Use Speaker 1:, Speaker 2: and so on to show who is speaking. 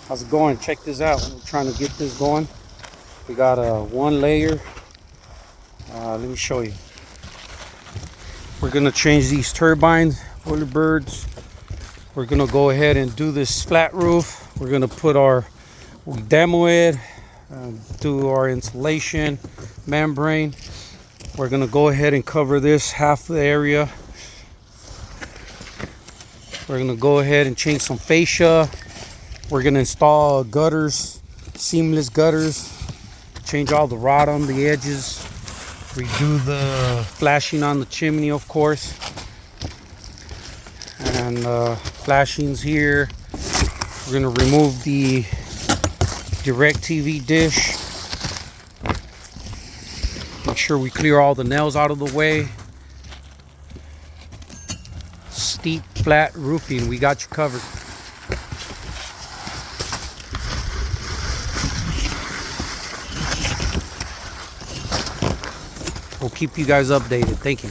Speaker 1: How's it going? Check this out. We're trying to get this going. We got a one layer. Let me show you. We're gonna change these turbines, boiler birds. We're gonna go ahead and do this flat roof. We're gonna put we demo it, do our insulation membrane. We're gonna go ahead and cover this half the area. We're gonna go ahead and change some fascia. We're gonna install gutters, seamless gutters, change all the rod on the edges, redo the flashing on the chimney, of course, and flashings here. We're gonna remove the DirecTV dish. Make sure we clear all the nails out of the way. Steep, flat roofing, we got you covered. We'll keep you guys updated. Thank you.